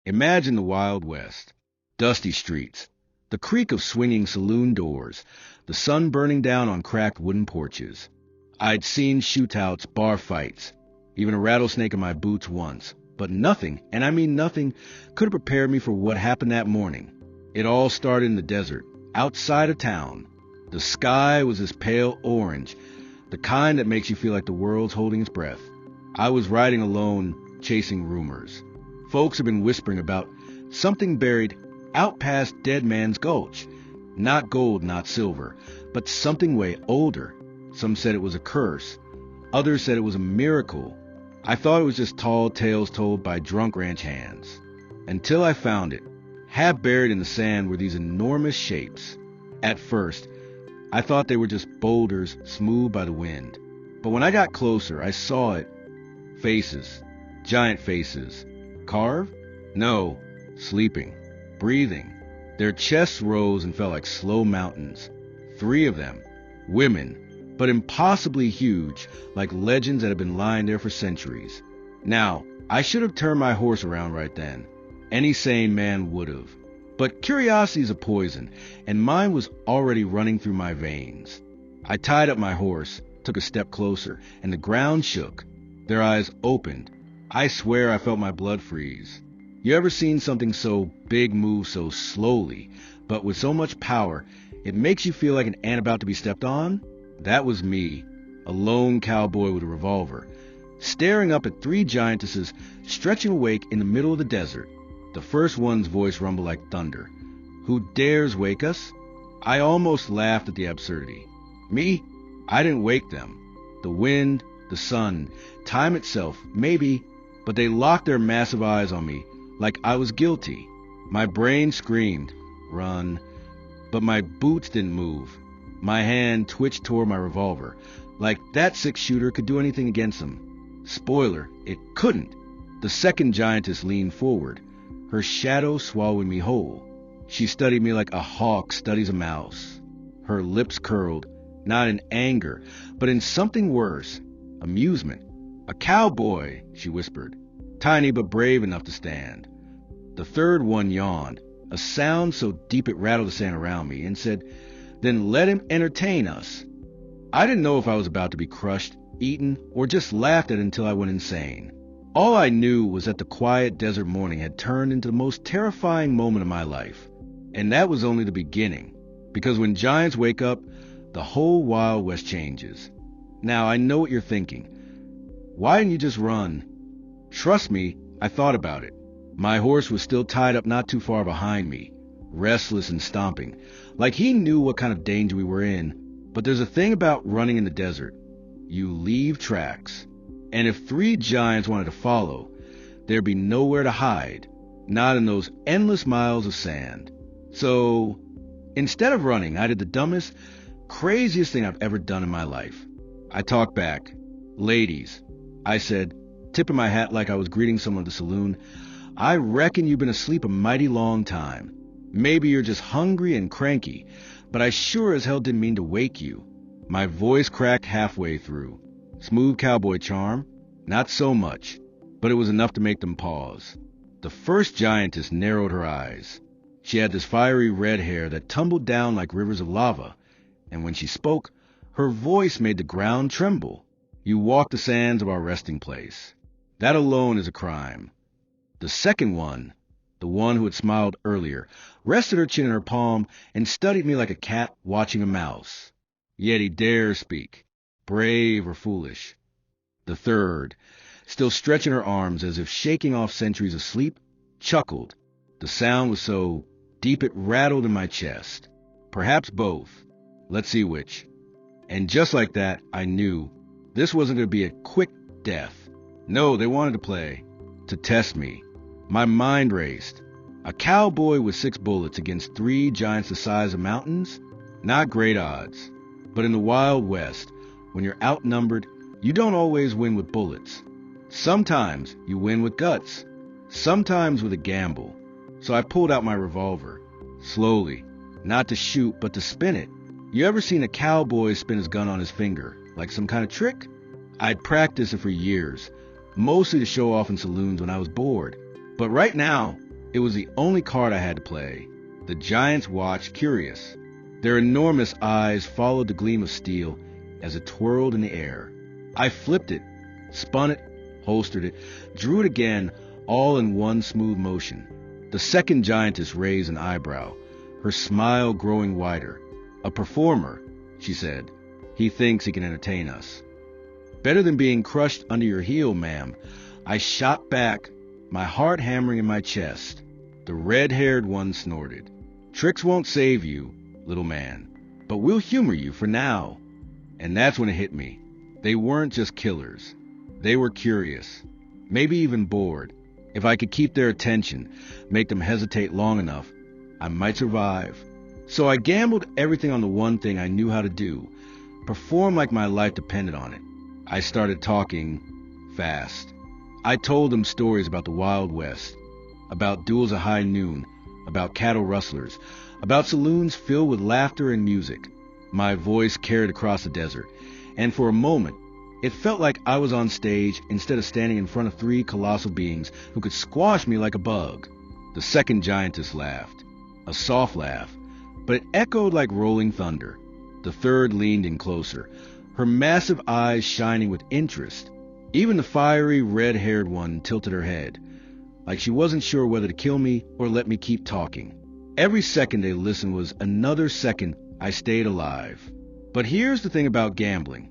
Imagine the Wild West. Dusty streets, the creak of swinging saloon doors, the sun burning down on cracked wooden porches. I'd seen shootouts, bar fights, even a rattlesnake in my boots once, but nothing, and I mean nothing, could have prepared me for what happened that morning. It all started in the desert, outside of town. The sky was this pale orange, the kind that makes you feel like the world's holding its breath. I was riding alone, chasing rumors. Folks have been whispering about something buried out past Dead Man's Gulch. Not gold, not silver, but something way older. Some said it was a curse. Others said it was a miracle. I thought it was just tall tales told by drunk ranch hands. Until I found it. Half buried in the sand were these enormous shapes. At first, I thought they were just boulders smoothed by the wind. But when I got closer, I saw it. Faces. Giant faces. Carved? No. Sleeping. Breathing. Their chests rose and fell like slow mountains. 3 of them. Women. But impossibly huge, like legends that had been lying there for centuries. Now, I should have turned my horse around right then. Any sane man would have. But curiosity is a poison, and mine was already running through my veins. I tied up my horse, took a step closer, and the ground shook. Their eyes opened. I swear I felt my blood freeze. You ever seen something so big move so slowly, but with so much power, it makes you feel like an ant about to be stepped on? That was me, a lone cowboy with a revolver, staring up at 3 giantesses stretching awake in the middle of the desert. The first one's voice rumbled like thunder. Who dares wake us? I almost laughed at the absurdity. Me? I didn't wake them. The wind, the sun, time itself, maybe, but they locked their massive eyes on me like I was guilty. My brain screamed, run, but my boots didn't move. My hand twitched toward my revolver, like that 6-shooter could do anything against them. Spoiler, it couldn't. The second giantess leaned forward, her shadow swallowing me whole. She studied me like a hawk studies a mouse. Her lips curled, not in anger, but in something worse, amusement. A cowboy, she whispered, tiny but brave enough to stand. The third one yawned, a sound so deep it rattled the sand around me, and said, "Then let him entertain us." I didn't know if I was about to be crushed, eaten, or just laughed at until I went insane. All I knew was that the quiet desert morning had turned into the most terrifying moment of my life. And that was only the beginning, because when giants wake up, the whole Wild West changes. Now, I know what you're thinking. Why didn't you just run? Trust me, I thought about it. My horse was still tied up not too far behind me, restless and stomping, like he knew what kind of danger we were in. But there's a thing about running in the desert. You leave tracks. And if 3 giants wanted to follow, there'd be nowhere to hide, not in those endless miles of sand. So, instead of running, I did the dumbest, craziest thing I've ever done in my life. I talked back. "Ladies," I said, tipping my hat like I was greeting someone at the saloon, "I reckon you've been asleep a mighty long time. Maybe you're just hungry and cranky, but I sure as hell didn't mean to wake you." My voice cracked halfway through. Smooth cowboy charm? Not so much, but it was enough to make them pause. The first giantess narrowed her eyes. She had this fiery red hair that tumbled down like rivers of lava, and when she spoke, her voice made the ground tremble. "You walk the sands of our resting place. That alone is a crime." The second one, the one who had smiled earlier, rested her chin in her palm and studied me like a cat watching a mouse. Yet he dares speak, brave or foolish. The third, still stretching her arms as if shaking off centuries of sleep, chuckled. The sound was so deep it rattled in my chest. Perhaps both. Let's see which. And just like that, I knew this wasn't going to be a quick death. No, they wanted to play, to test me. My mind raced. A cowboy with 6 bullets against 3 giants the size of mountains? Not great odds. But in the Wild West, when you're outnumbered, you don't always win with bullets. Sometimes you win with guts. Sometimes with a gamble. So I pulled out my revolver. Slowly. Not to shoot, but to spin it. You ever seen a cowboy spin his gun on his finger, like some kind of trick? I'd practiced it for years, mostly to show off in saloons when I was bored. But right now, It was the only card I had to play. The giants watched, curious. Their enormous eyes followed the gleam of steel as it twirled in the air. I flipped it, spun it, holstered it, drew it again, all in one smooth motion. The second giantess raised an eyebrow, her smile growing wider. "A performer," she said. "He thinks he can entertain us." "Better than being crushed under your heel, ma'am." I shot back, my heart hammering in my chest. The red-haired one snorted. "Tricks won't save you, little man, but we'll humor you for now." And that's when it hit me. They weren't just killers. They were curious, maybe even bored. If I could keep their attention, make them hesitate long enough, I might survive. So I gambled everything on the one thing I knew how to do, perform like my life depended on it. I started talking fast. I told them stories about the Wild West, about duels at high noon, about cattle rustlers, about saloons filled with laughter and music. My voice carried across the desert, and for a moment, it felt like I was on stage instead of standing in front of three colossal beings who could squash me like a bug. The second giantess laughed, a soft laugh, but it echoed like rolling thunder. The third leaned in closer, her massive eyes shining with interest. Even the fiery, red-haired one tilted her head, like she wasn't sure whether to kill me or let me keep talking. Every second they listened was another second I stayed alive. But here's the thing about gambling.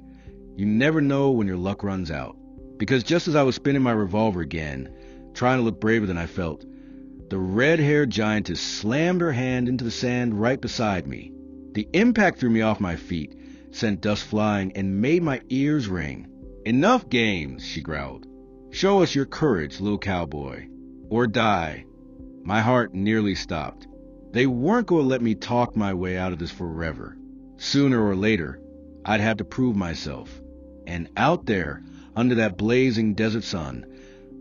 You never know when your luck runs out. Because just as I was spinning my revolver again, trying to look braver than I felt, the red-haired giantess slammed her hand into the sand right beside me. The impact threw me off my feet, sent dust flying, and made my ears ring. "Enough games," she growled. "Show us your courage, little cowboy. Or die." My heart nearly stopped. They weren't going to let me talk my way out of this forever. Sooner or later, I'd have to prove myself. And out there, under that blazing desert sun,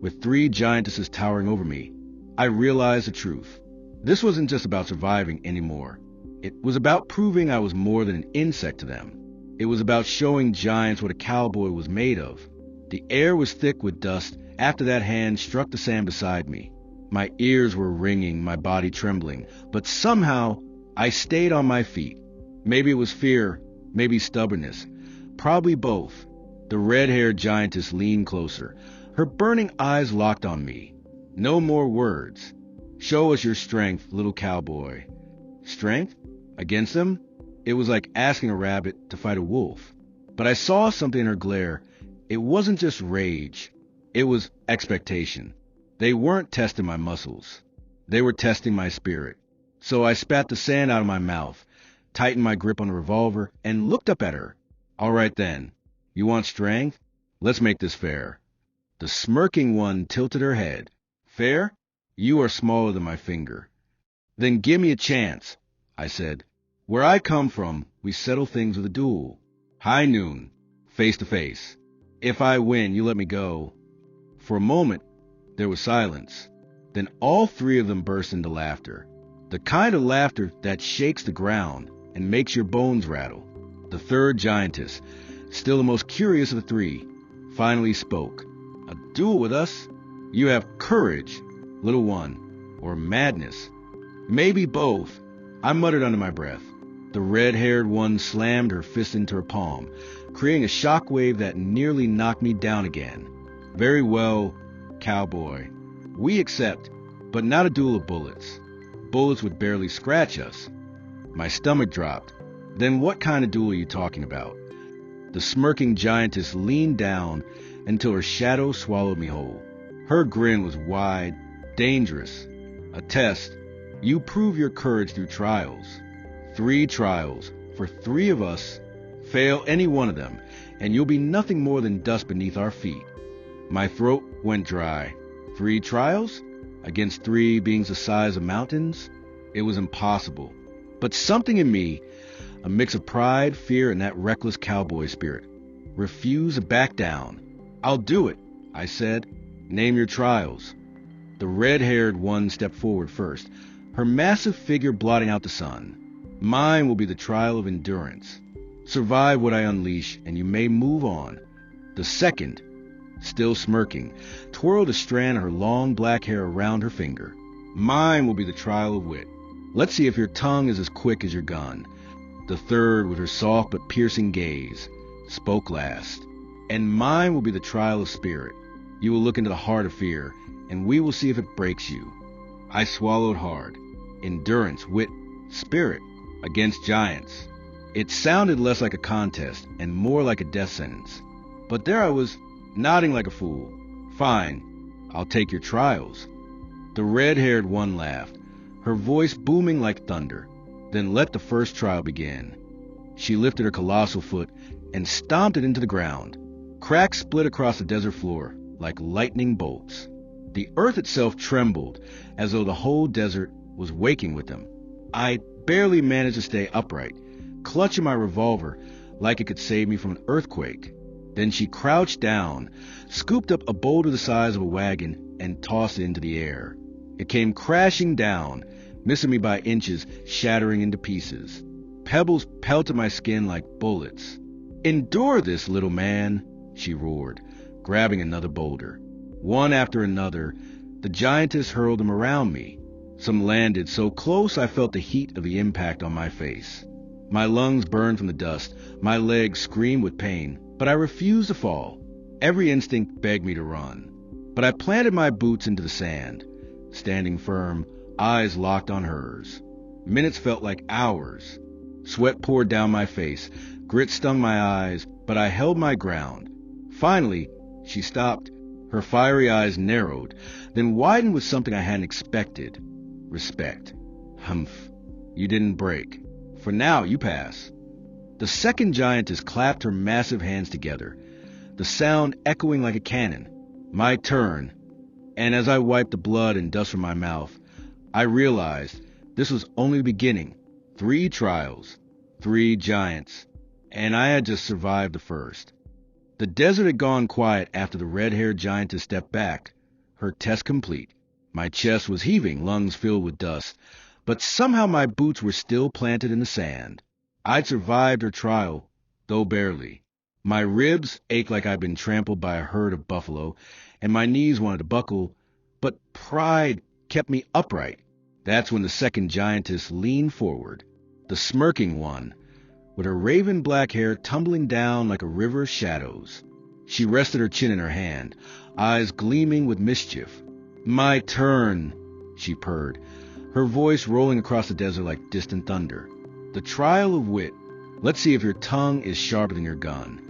with three giantesses towering over me, I realized the truth. This wasn't just about surviving anymore. It was about proving I was more than an insect to them. It was about showing giants what a cowboy was made of. The air was thick with dust after that hand struck the sand beside me. My ears were ringing, my body trembling, but somehow I stayed on my feet. Maybe it was fear, maybe stubbornness, probably both. The red-haired giantess leaned closer, her burning eyes locked on me. "No more words. Show us your strength, little cowboy." Strength? Against them? It was like asking a rabbit to fight a wolf. But I saw something in her glare. It wasn't just rage. It was expectation. They weren't testing my muscles. They were testing my spirit. So I spat the sand out of my mouth, tightened my grip on the revolver, and looked up at her. "All right then. You want strength? Let's make this fair." The smirking one tilted her head. "Fair? You are smaller than my finger." "Then give me a chance," I said. "Where I come from, we settle things with a duel. High noon, face to face. If I win, you let me go." For a moment, there was silence. Then all three of them burst into laughter. The kind of laughter that shakes the ground and makes your bones rattle. The third giantess, still the most curious of the three, finally spoke. "A duel with us? You have courage, little one, or madness." "Maybe both," I muttered under my breath. The red-haired one slammed her fist into her palm, creating a shockwave that nearly knocked me down again. "Very well, cowboy. We accept, but not a duel of bullets. Bullets would barely scratch us." My stomach dropped. "Then what kind of duel are you talking about?" The smirking giantess leaned down until her shadow swallowed me whole. Her grin was wide, dangerous. "A test. You prove your courage through trials. 3 trials, for 3 of us. Fail any one of them, and you'll be nothing more than dust beneath our feet." My throat went dry. 3 trials? Against 3 beings the size of mountains? It was impossible. But something in me, a mix of pride, fear, and that reckless cowboy spirit, refused to back down. "I'll do it," I said. "Name your trials." The red-haired one stepped forward first, her massive figure blotting out the sun. "Mine will be the trial of endurance. Survive what I unleash, and you may move on." The second, still smirking, twirled a strand of her long black hair around her finger. Mine will be the trial of wit. Let's see if your tongue is as quick as your gun. The third, with her soft but piercing gaze, spoke last. And mine will be the trial of spirit. You will look into the heart of fear, and we will see if it breaks you. I swallowed hard. Endurance, wit, spirit, against giants. It sounded less like a contest and more like a death sentence. But there I was, nodding like a fool. Fine, I'll take your trials. The red-haired one laughed, her voice booming like thunder. Then let the first trial begin. She lifted her colossal foot and stomped it into the ground. Cracks split across the desert floor like lightning bolts. The earth itself trembled as though the whole desert was waking with them. I barely managed to stay upright, clutching my revolver like it could save me from an earthquake. Then she crouched down, scooped up a boulder the size of a wagon, and tossed it into the air. It came crashing down, missing me by inches, shattering into pieces. Pebbles pelted my skin like bullets. "Endure this, little man," she roared, grabbing another boulder. One after another, the giantess hurled them around me. Some landed so close I felt the heat of the impact on my face. My lungs burned from the dust, my legs screamed with pain, but I refused to fall. Every instinct begged me to run. But I planted my boots into the sand, standing firm, eyes locked on hers. Minutes felt like hours. Sweat poured down my face, grit stung my eyes, but I held my ground. Finally, she stopped. Her fiery eyes narrowed, then widened with something I hadn't expected. Respect. Humph. You didn't break. For now, you pass. The second giantess clapped her massive hands together, the sound echoing like a cannon. My turn. And as I wiped the blood and dust from my mouth, I realized this was only the beginning. 3 trials, 3 giants, and I had just survived the first. The desert had gone quiet after the red-haired giantess stepped back, her test complete. My chest was heaving, lungs filled with dust, but somehow my boots were still planted in the sand. I'd survived her trial, though barely. My ribs ached like I'd been trampled by a herd of buffalo, and my knees wanted to buckle, but pride kept me upright. That's when the second giantess leaned forward, the smirking one, with her raven black hair tumbling down like a river of shadows. She rested her chin in her hand, eyes gleaming with mischief. "My turn," she purred, her voice rolling across the desert like distant thunder. "The trial of wit. Let's see if your tongue is sharper than your gun."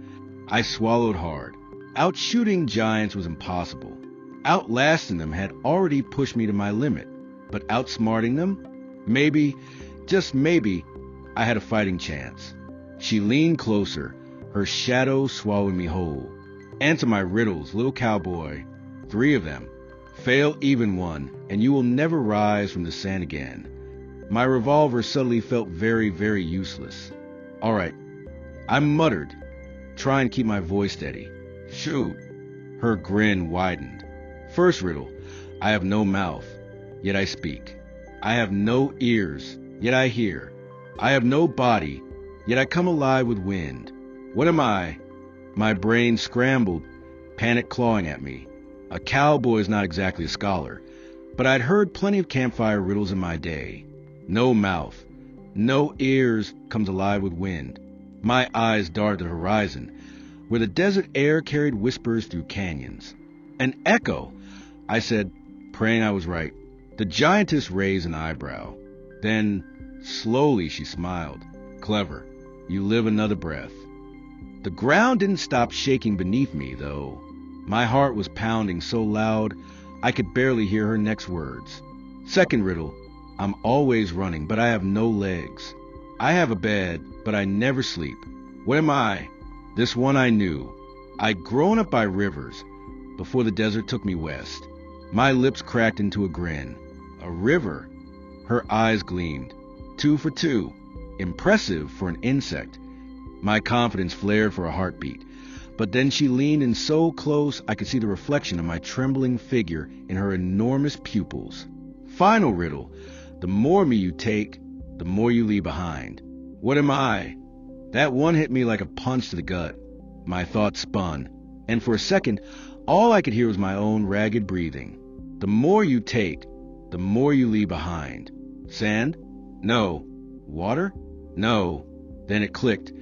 I swallowed hard. Outshooting giants was impossible. Outlasting them had already pushed me to my limit. But outsmarting them? Maybe, just maybe, I had a fighting chance. She leaned closer, her shadow swallowing me whole. "Answer my riddles, little cowboy. 3 of them. Fail even one, and you will never rise from the sand again." My revolver suddenly felt very, very useless. "All right," I muttered, trying to keep my voice steady. "Shoot." Her grin widened. "First riddle. I have no mouth, yet I speak. I have no ears, yet I hear. I have no body, yet I come alive with wind. What am I?" My brain scrambled, panic clawing at me. A cowboy is not exactly a scholar, but I'd heard plenty of campfire riddles in my day. No mouth, no ears, comes alive with wind. My eyes darted to the horizon, where the desert air carried whispers through canyons. "An echo," I said, praying I was right. The giantess raised an eyebrow. Then, slowly, she smiled. "Clever. You live another breath." The ground didn't stop shaking beneath me, though. My heart was pounding so loud I could barely hear her next words. Second riddle. I'm always running, but I have no legs. I have a bed, but I never sleep. What am I? This one I knew. I'd grown up by rivers, before the desert took me west. My lips cracked into a grin. A river. Her eyes gleamed. 2 for 2. Impressive for an insect. My confidence flared for a heartbeat. But then she leaned in so close I could see the reflection of my trembling figure in her enormous pupils. Final riddle. The more me you take, the more you leave behind. What am I? That one hit me like a punch to the gut. My thoughts spun, and for a second, all I could hear was my own ragged breathing. The more you take, the more you leave behind. Sand? No. Water? No. Then it clicked.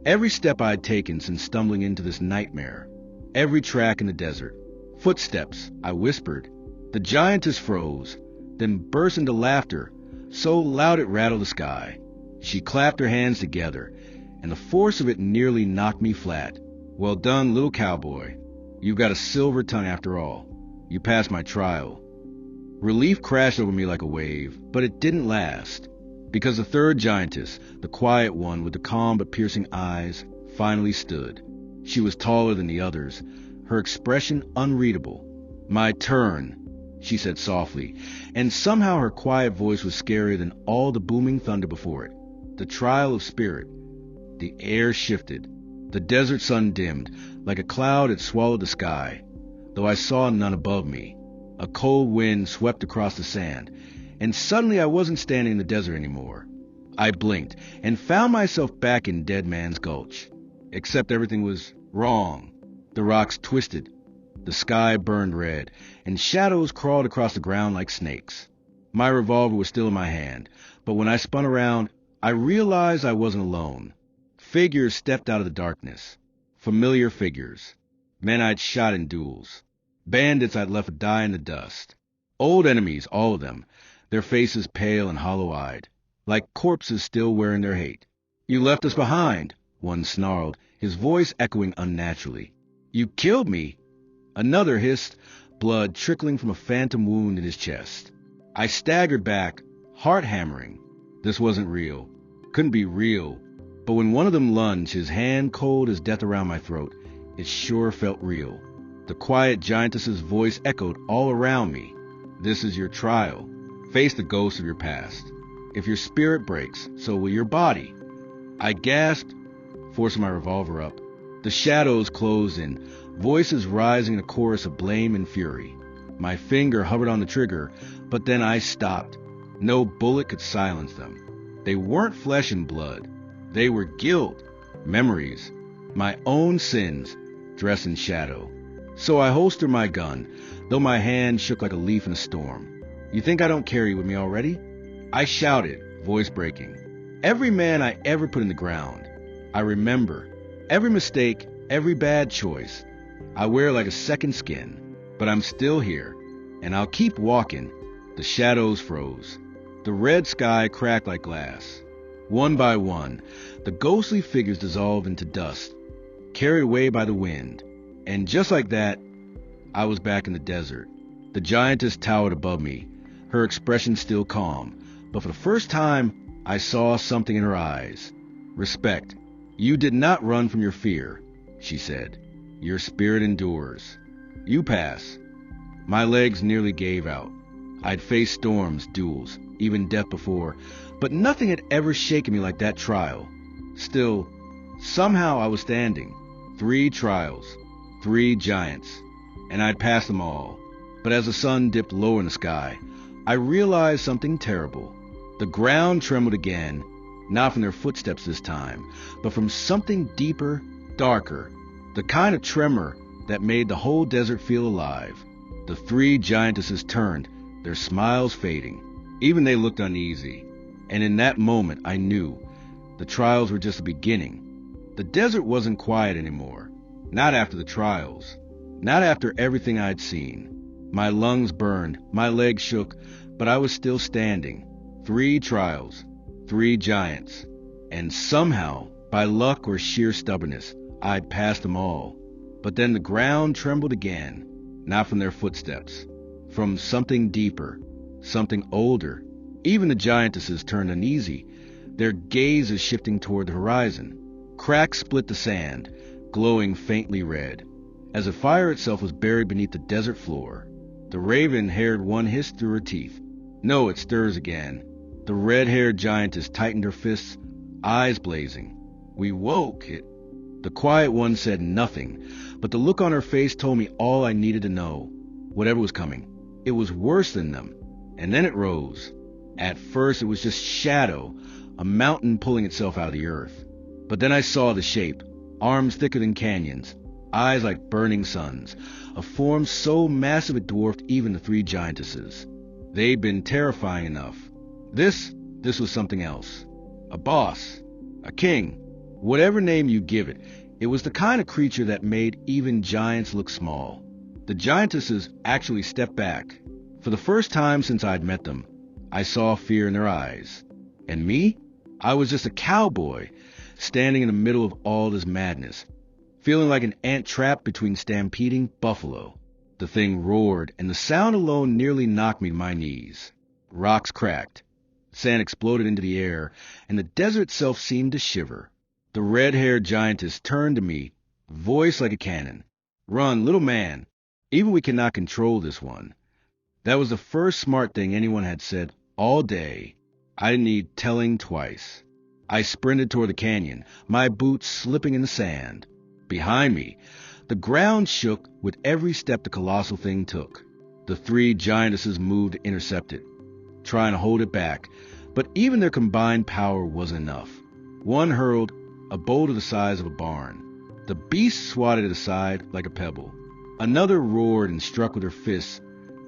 Every step I'd taken since stumbling into this nightmare. Every track in the desert. Footsteps, I whispered. The giantess froze, then burst into laughter, so loud it rattled the sky. She clapped her hands together, and the force of it nearly knocked me flat. Well done, little cowboy. You've got a silver tongue after all. You passed my trial. Relief crashed over me like a wave, but it didn't last. Because the third giantess, the quiet one with the calm but piercing eyes, finally stood. She was taller than the others, her expression unreadable. My turn, she said softly, and somehow her quiet voice was scarier than all the booming thunder before it. The trial of spirit. The air shifted. The desert sun dimmed, like a cloud had swallowed the sky, though I saw none above me. A cold wind swept across the sand, and suddenly I wasn't standing in the desert anymore. I blinked and found myself back in Dead Man's Gulch. Except everything was wrong. The rocks twisted, the sky burned red, and shadows crawled across the ground like snakes. My revolver was still in my hand, but when I spun around, I realized I wasn't alone. Figures stepped out of the darkness. Familiar figures. Men I'd shot in duels. Bandits I'd left to die in the dust. Old enemies, all of them, their faces pale and hollow-eyed, like corpses still wearing their hate. You left us behind, one snarled, his voice echoing unnaturally. You killed me, another hissed, blood trickling from a phantom wound in his chest. I staggered back, heart hammering. This wasn't real. Couldn't be real. But when one of them lunged, his hand cold as death around my throat, it sure felt real. The quiet giantess's voice echoed all around me. This is your trial. Face the ghosts of your past. If your spirit breaks, so will your body. I gasped, forcing my revolver up. The shadows closed in, voices rising in a chorus of blame and fury. My finger hovered on the trigger, but then I stopped. No bullet could silence them. They weren't flesh and blood. They were guilt, memories, my own sins, dressed in shadow. So I holstered my gun, though my hand shook like a leaf in a storm. You think I don't carry you with me already? I shouted, voice breaking. Every man I ever put in the ground. I remember. Every mistake, every bad choice. I wear like a second skin. But I'm still here, and I'll keep walking. The shadows froze. The red sky cracked like glass. One by one, the ghostly figures dissolved into dust, carried away by the wind. And just like that, I was back in the desert. The giantess towered above me, her expression still calm. But for the first time, I saw something in her eyes. Respect. You did not run from your fear, she said. Your spirit endures. You pass. My legs nearly gave out. I'd faced storms, duels, even death before, but nothing had ever shaken me like that trial. Still, somehow I was standing. 3 trials, 3 giants, and I'd passed them all. But as the sun dipped lower in the sky, I realized something terrible. The ground trembled again, not from their footsteps this time, but from something deeper, darker, the kind of tremor that made the whole desert feel alive. The 3 giantesses turned, their smiles fading. Even they looked uneasy. And in that moment, I knew the trials were just the beginning. The desert wasn't quiet anymore. Not after the trials. Not after everything I'd seen. My lungs burned, my legs shook, but I was still standing. 3 trials, 3 giants. And somehow, by luck or sheer stubbornness, I'd passed them all. But then the ground trembled again. Not from their footsteps. From something deeper. Something older. Even the giantesses turned uneasy, their gazes shifting toward the horizon. Cracks split the sand, glowing faintly red, as if fire itself was buried beneath the desert floor. The raven-haired one hissed through her teeth. No, it stirs again. The red-haired giantess tightened her fists, eyes blazing. We woke it. The quiet one said nothing, but the look on her face told me all I needed to know. Whatever was coming, it was worse than them. And then it rose. At first it was just shadow, a mountain pulling itself out of the earth. But then I saw the shape, arms thicker than canyons, eyes like burning suns, a form so massive it dwarfed even the 3 giantesses. They'd been terrifying enough. This was something else. A boss. A king. Whatever name you give it, it was the kind of creature that made even giants look small. The giantesses actually stepped back. For the first time since I'd met them, I saw fear in their eyes. And me? I was just a cowboy, standing in the middle of all this madness, feeling like an ant trapped between stampeding buffalo. The thing roared, and the sound alone nearly knocked me to my knees. Rocks cracked. Sand exploded into the air, and the desert itself seemed to shiver. The red-haired giantess turned to me, voice like a cannon. "Run, little man. Even we cannot control this one." That was the first smart thing anyone had said all day. I didn't need telling twice. I sprinted toward the canyon, my boots slipping in the sand. Behind me, the ground shook with every step the colossal thing took. The three giantesses moved to intercept it, trying to hold it back, but even their combined power wasn't enough. One hurled a boulder the size of a barn. The beast swatted it aside like a pebble. Another roared and struck with her fists,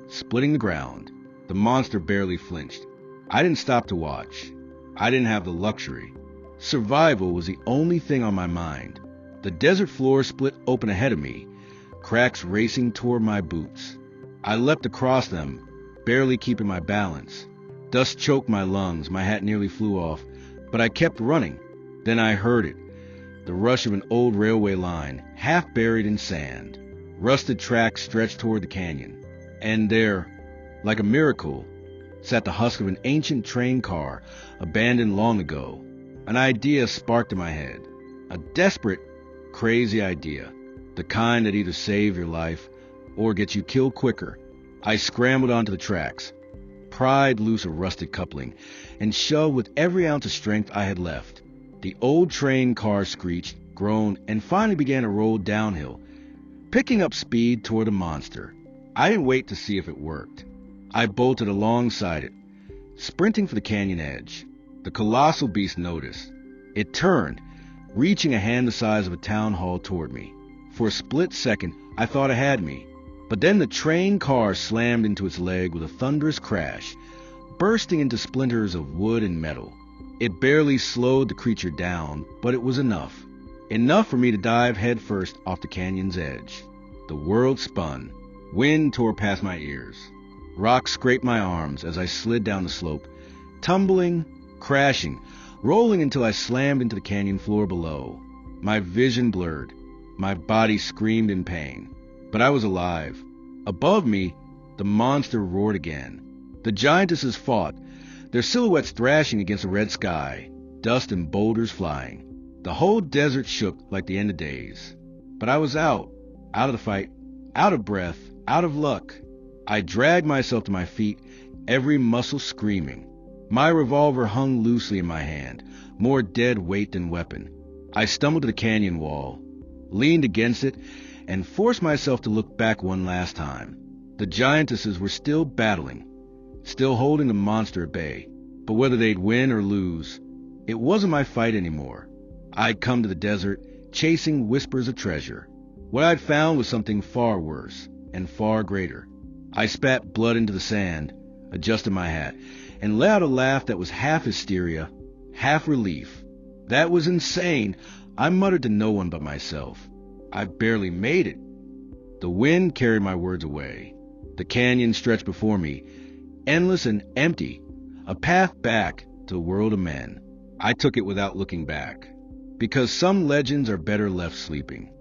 splitting the ground. The monster barely flinched. I didn't stop to watch. I didn't have the luxury. Survival was the only thing on my mind. The desert floor split open ahead of me, cracks racing toward my boots. I leapt across them, barely keeping my balance. Dust choked my lungs, my hat nearly flew off, but I kept running. Then I heard it, the rush of an old railway line, half buried in sand. Rusted tracks stretched toward the canyon. And there, like a miracle, sat the husk of an ancient train car, abandoned long ago. An idea sparked in my head. A desperate, crazy idea. The kind that either saves your life or gets you killed quicker. I scrambled onto the tracks, pried loose a rusted coupling, and shoved with every ounce of strength I had left. The old train car screeched, groaned, and finally began to roll downhill, picking up speed toward the monster. I didn't wait to see if it worked. I bolted alongside it, sprinting for the canyon edge. The colossal beast noticed. It turned, reaching a hand the size of a town hall toward me. For a split second, I thought it had me. But then the train car slammed into its leg with a thunderous crash, bursting into splinters of wood and metal. It barely slowed the creature down, but it was enough. Enough for me to dive headfirst off the canyon's edge. The world spun. Wind tore past my ears. Rocks scraped my arms as I slid down the slope, tumbling, crashing, rolling until I slammed into the canyon floor below. My vision blurred. My body screamed in pain. But I was alive. Above me, the monster roared again. The giantesses fought, their silhouettes thrashing against the red sky, dust and boulders flying. The whole desert shook like the end of days. But I was out of the fight, out of breath, out of luck. I dragged myself to my feet, every muscle screaming. My revolver hung loosely in my hand, more dead weight than weapon. I stumbled to the canyon wall, leaned against it, and forced myself to look back one last time. The giantesses were still battling, still holding the monster at bay. But whether they'd win or lose, it wasn't my fight anymore. I'd come to the desert, chasing whispers of treasure. What I'd found was something far worse and far greater. I spat blood into the sand, adjusted my hat, and let out a laugh that was half hysteria, half relief. That was insane, I muttered to no one but myself. I barely made it. The wind carried my words away. The canyon stretched before me, endless and empty, a path back to a world of men. I took it without looking back, because some legends are better left sleeping.